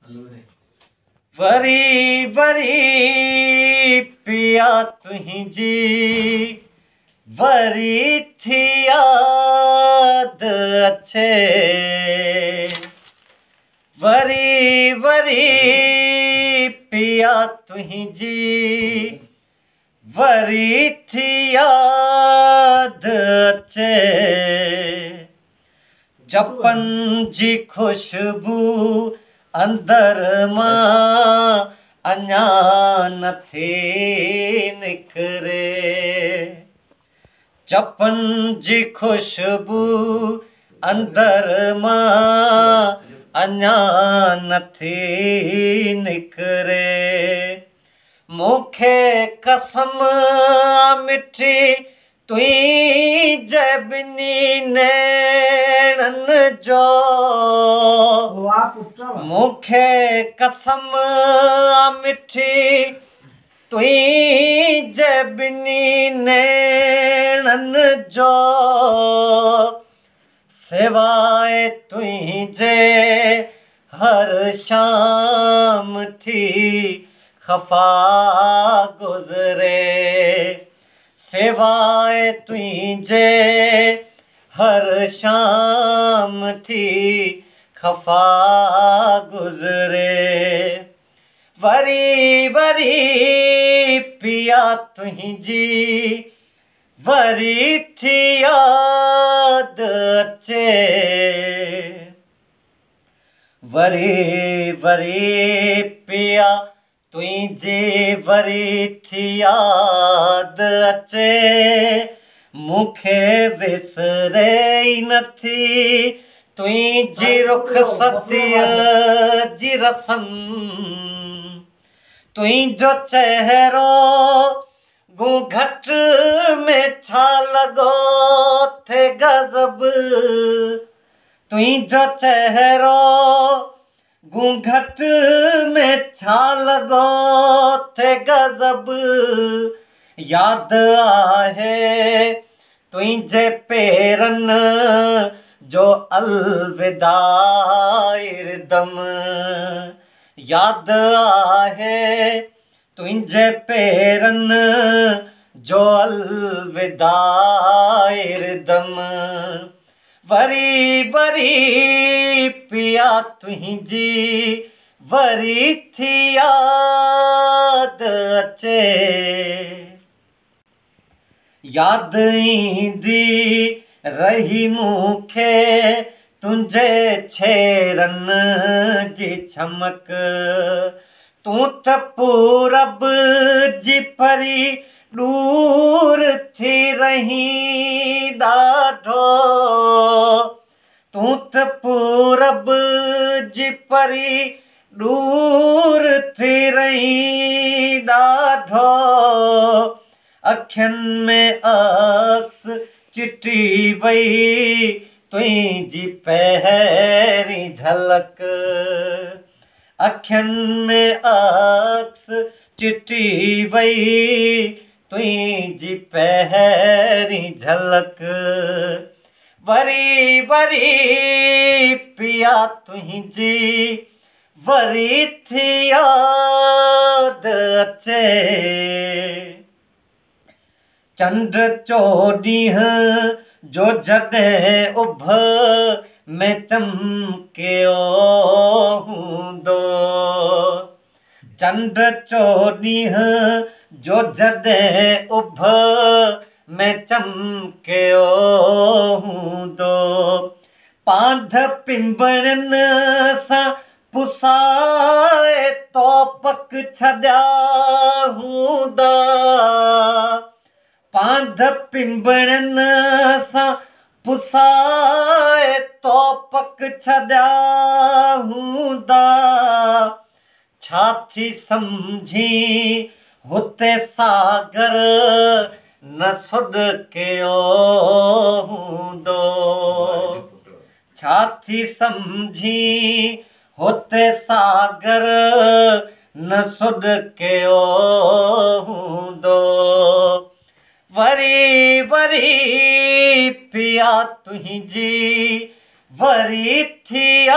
वरी वरी पिया तुंहिंजी वरी थी याद अचे। वरी वरी पिया तुंहिंजी वरी थी याद अचे। जपनि जी खुशबू अंदर मां अञा नथी निकिरे। जपनि जी खुशबू अंदर मां अञा नथी निकिरे। मूंखे कसम मिठी तुंहिंजे ॿिन्ही नेणनि जो। मूंखे कसम मिठी तुंहिंजे ॿिन्ही नेणनि जो। सिवाए तुंहिंजे हर शाम थी ख़फ़ा गुज़रे। सिवाए तुंहिंजे हर शाम थी ख़फ़ा गुज़रे। वरी वरी पिया तुंहिंजी वरी थी याद अचे। वरी वरी पिया तुंहिंजी वरी थी याद अचे। मूंखे विसरे ई नथी तुंहिंजी रुख़सतीअ जी रसम। तुंहिंजो चहिरो घूंघट में छा लॻो थे गज़ब। तुंहिंजो चहिरो घूंघट में छा लॻो थे गज़ब। यादि आहे तुंहिंजे पेरनि जो अलविदा इरदम। यादि आहे तुंहिंजे पेरनि जो अलविदा इरदम। वरी वरी पिया तुंहिंजी वरी थी याद अचे। यादि ईंदी रही मूंखे तुंहिंजे छेरनि जी छमक। तूं त पूरब जी परी दूर थी रही ॾाढो। तूं त पूरब जी परी दूर थी रही ॾाढो। अखियुनि में अक्स चिटी वई तुंहिंजी पहिरीं झलक। अखियुनि में अक्स चिटी वई तुंहिंजी पहिरीं झलक। वरी वरी पिया तुंहिंजी वरी थी याद अचे। चंड चोॾींहं जो जॾहिं उभ में चमकियो हूंदो। चंड चोॾींहं जो जॾहिं उभ में चमकियो हूंदो। पांध पिंबड़नि सां पुसाए तोपक छॾिया हूंदा। पांध पिंबड़नि सां पुसाए तोपक छॾिया हूंदा। छा थी सम्झी हुते सागर न सुॾकियो हूंदो। छा थी सम्झी हुते सागर न सुॾकियो हूंदो। वरी वरी पिया तुंहिंजी वरी थी